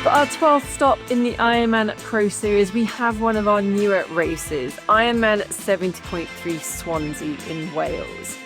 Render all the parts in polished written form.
For our 12th stop in the IRONMAN Pro Series, we have one of our newer races, Ironman 70.3 Swansea in Wales.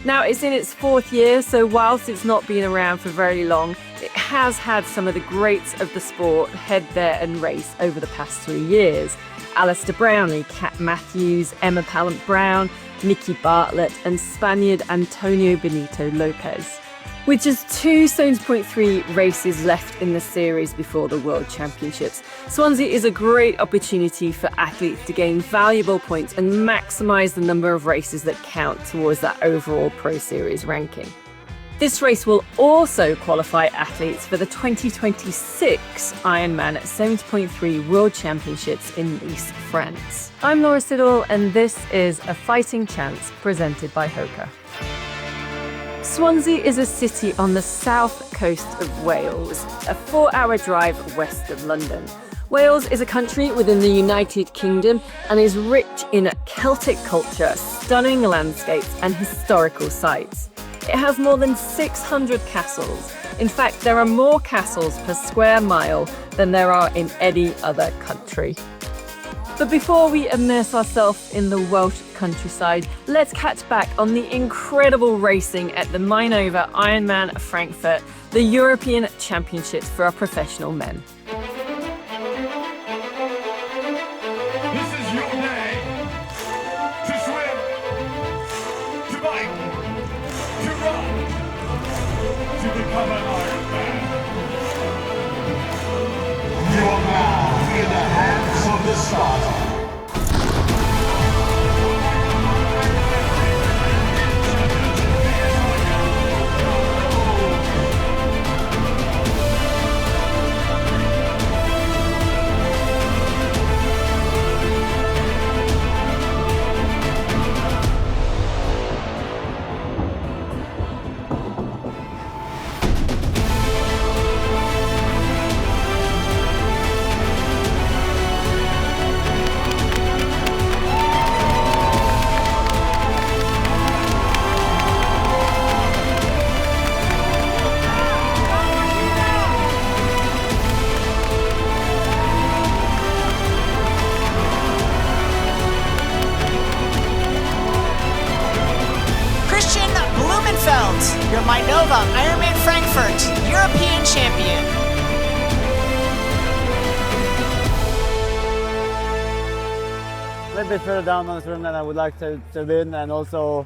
Now, it's in its 4th year, so whilst it's not been around for very long, it has had some of the greats of the sport head there and race over the past 3 years. Alistair Brownlee, Kat Matthews, Emma Pallant-Brown, Nikki Bartlett and Spaniard Antonio Benito Lopez. With just 2 Stones.3 races left in the series before the World Championships, Swansea is a great opportunity for athletes to gain valuable points and maximise the number of races that count towards that overall Pro Series ranking. This race will also qualify athletes for the 2026 Ironman 70.3 World Championships in Nice, France. I'm Laura Siddall and this is A Fighting Chance presented by HOKA. Swansea is a city on the south coast of Wales, a 4-hour drive west of London. Wales is a country within the United Kingdom and is rich in Celtic culture, stunning landscapes and historical sites. It has more than 600 castles. In fact, there are more castles per square mile than there are in any other country. But before we immerse ourselves in the Welsh countryside, let's catch back on the incredible racing at the Mainova Ironman Frankfurt, the European Championships for our professional men. This is your day to swim, to bike, to run, to become an Ironman. You are now in the hands of the starter. Your Mainova Ironman Frankfurt European Champion. A little bit further down on the swim than I would like to win, and also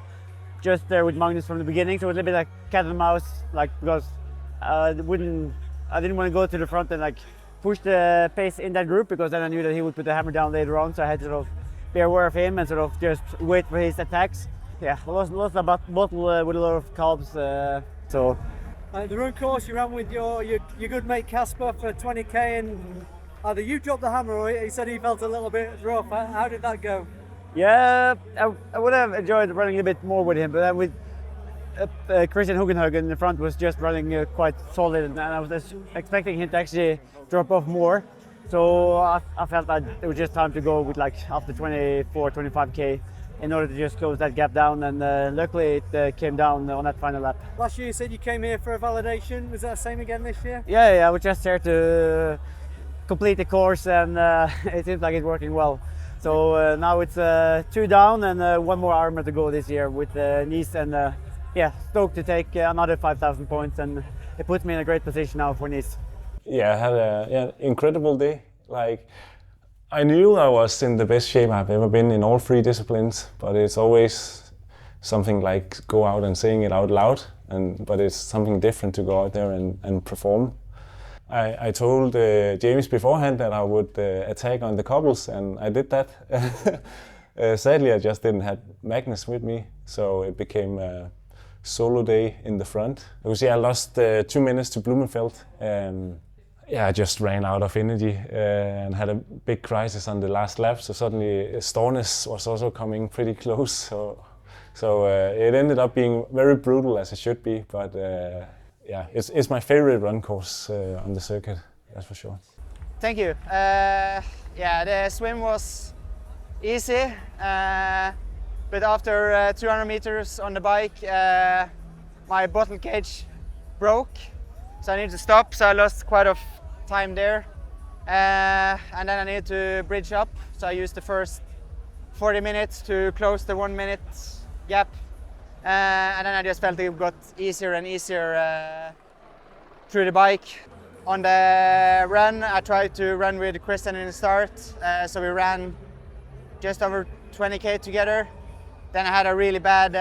just there with Magnus from the beginning, so it was a little bit like cat and mouse, like because I didn't want to go to the front and like push the pace in that group, because then I knew that he would put the hammer down later on, so I had to sort of be aware of him and sort of just wait for his attacks. Yeah, I lost a bottle with a lot of carbs, so. The run course you ran with your good mate Casper for 20k, and either you dropped the hammer or he said he felt a little bit rough. How did that go? Yeah, I would have enjoyed running a bit more with him, but then with Christian Hugenhagen in the front was just running quite solid, and I was expecting him to actually drop off more. So I felt that it was just time to go with like after 24, 25k. In order to just close that gap down, and luckily it came down on that final lap. Last year you said you came here for a validation. Was that the same again this year? Yeah, I was just here to complete the course, and it seems like it's working well. So now it's 2 down and 1 more Ironman to go this year with Nice, and stoked to take another 5,000 points, and it puts me in a great position now for Nice. Yeah, I had an incredible day. Like, I knew I was in the best shape I've ever been in all 3 disciplines, but it's always something like go out and saying it out loud, but it's something different to go out there and perform. I told James beforehand that I would attack on the cobbles, and I did that. Sadly, I just didn't have Magnus with me, so it became a solo day in the front. Because I lost 2 minutes to Blumenfeld. I just ran out of energy and had a big crisis on the last lap. So suddenly Stornes was also coming pretty close. So it ended up being very brutal, as it should be. But it's my favorite run course on the circuit, that's for sure. Thank you. The swim was easy, but after 200 meters on the bike, my bottle cage broke, so I needed to stop. So I lost quite time there. And then I needed to bridge up, so I used the first 40 minutes to close the 1 minute gap. And then I just felt it got easier and easier through the bike. On the run, I tried to run with Kristen in the start, so we ran just over 20k together. Then I had a really bad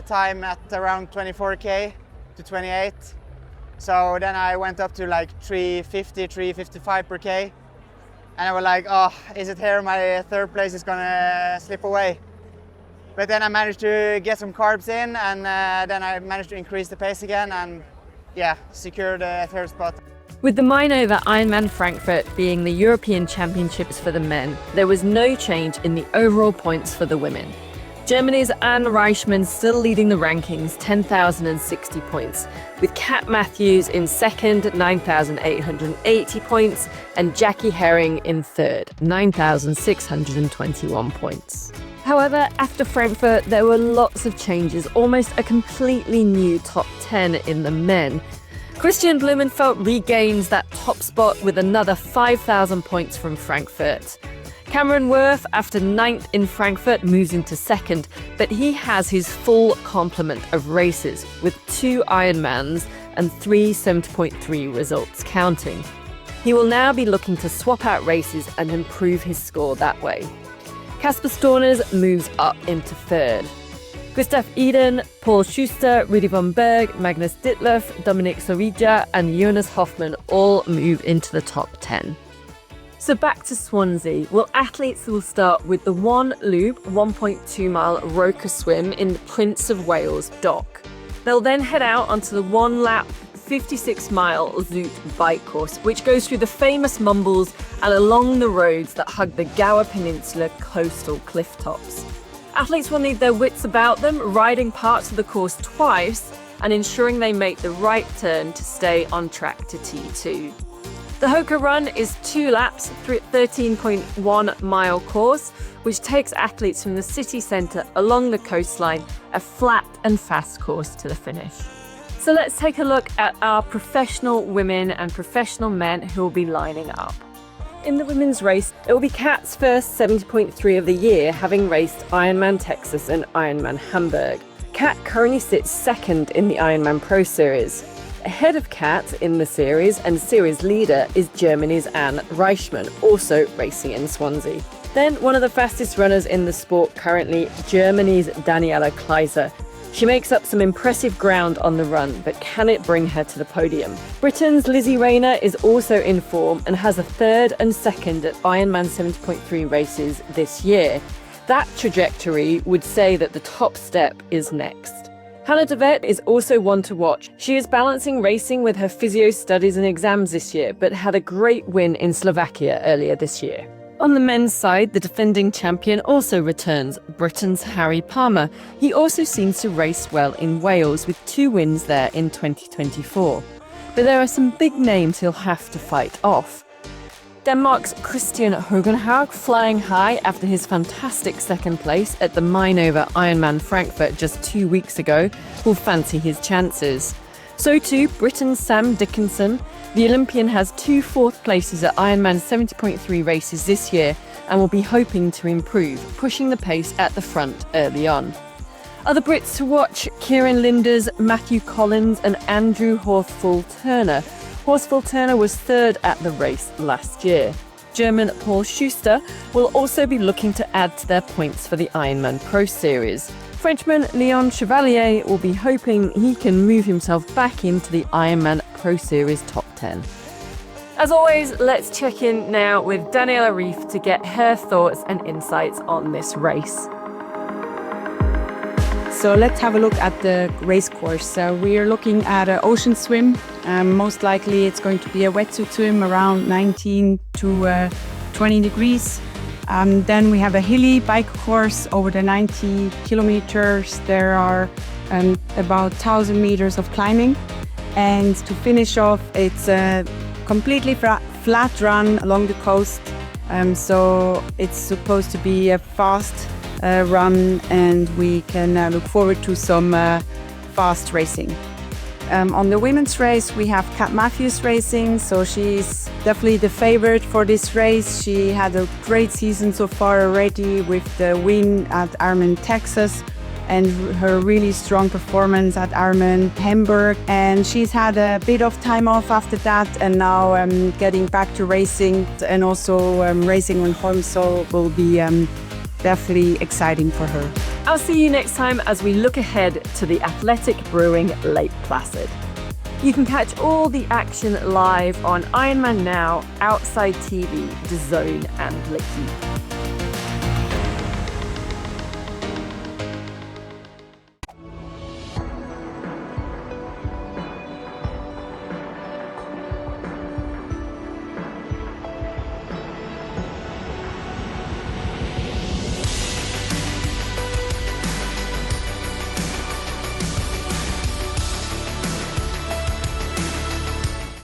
time at around 24k to 28. So then I went up to like 350, 355 per k. And I was like, oh, is it here my third place is gonna slip away? But then I managed to get some carbs in, and then I managed to increase the pace again and yeah, secure the third spot. With the Mainova Ironman Frankfurt being the European Championships for the men, there was no change in the overall points for the women. Germany's Anne Reichmann still leading the rankings, 10,060 points, with Kat Matthews in second, 9,880 points, and Jackie Herring in third, 9,621 points. However, after Frankfurt, there were lots of changes, almost a completely new top 10 in the men. Christian Blumenfeld regains that top spot with another 5,000 points from Frankfurt. Cameron Worth, after 9th in Frankfurt, moves into second, but he has his full complement of races with 2 Ironmans and 3 70.3 results counting. He will now be looking to swap out races and improve his score that way. Kasper Stornes moves up into third. Gustav Iden, Paul Schuster, Rudy von Berg, Magnus Ditlev, Dominik Sorija and Jonas Hoffmann all move into the top 10. So back to Swansea. Well, athletes will start with the one loop 1.2 mile HOKA swim in the Prince of Wales dock. They'll then head out onto the 1 lap 56 mile loop bike course, which goes through the famous Mumbles and along the roads that hug the Gower Peninsula coastal cliff tops. Athletes will need their wits about them, riding parts of the course twice and ensuring they make the right turn to stay on track to T2. The HOKA run is 2 laps, 13.1 mile course, which takes athletes from the city centre along the coastline, a flat and fast course to the finish. So let's take a look at our professional women and professional men who will be lining up. In the women's race, it will be Kat's first 70.3 of the year, having raced Ironman Texas and Ironman Hamburg. Kat currently sits second in the Ironman Pro Series. Ahead of Kat in the series and series leader is Germany's Anne Reichmann, also racing in Swansea. Then one of the fastest runners in the sport currently, Germany's Daniela Kleiser. She makes up some impressive ground on the run, but can it bring her to the podium? Britain's Lizzie Rayner is also in form and has a third and second at Ironman 70.3 races this year. That trajectory would say that the top step is next. Hannah de Vet is also one to watch. She is balancing racing with her physio studies and exams this year, but had a great win in Slovakia earlier this year. On the men's side, the defending champion also returns, Britain's Harry Palmer. He also seems to race well in Wales with 2 wins there in 2024. But there are some big names he'll have to fight off. Denmark's Christian Hogenhaug, flying high after his fantastic second place at the Mainova Ironman Frankfurt just 2 weeks ago, will fancy his chances. So too, Britain's Sam Dickinson. The Olympian has 2 fourth places at Ironman 70.3 races this year and will be hoping to improve, pushing the pace at the front early on. Other Brits to watch, Kieran Linders, Matthew Collins and Andrew Horsfall-Turner. Horsfall-Turner was third at the race last year. German Paul Schuster will also be looking to add to their points for the Ironman Pro Series. Frenchman Leon Chevalier will be hoping he can move himself back into the Ironman Pro Series top 10. As always, let's check in now with Daniela Rief to get her thoughts and insights on this race. So let's have a look at the race course. We are looking at an ocean swim. Most likely it's going to be a wetsuit swim around 19 to 20 degrees. Then we have a hilly bike course over the 90 kilometers. There are about 1,000 meters of climbing. And to finish off, it's a completely flat run along the coast. So it's supposed to be a fast run, and we can look forward to some fast racing. On the women's race, we have Kat Matthews racing, so she's definitely the favorite for this race. She had a great season so far already with the win at Ironman Texas and her really strong performance at Ironman Hamburg. And she's had a bit of time off after that, and now getting back to racing and also racing on home, so will be definitely exciting for her. I'll see you next time as we look ahead to the Athletic Brewing Lake Placid. You can catch all the action live on Ironman Now, Outside TV, DAZN and Licky.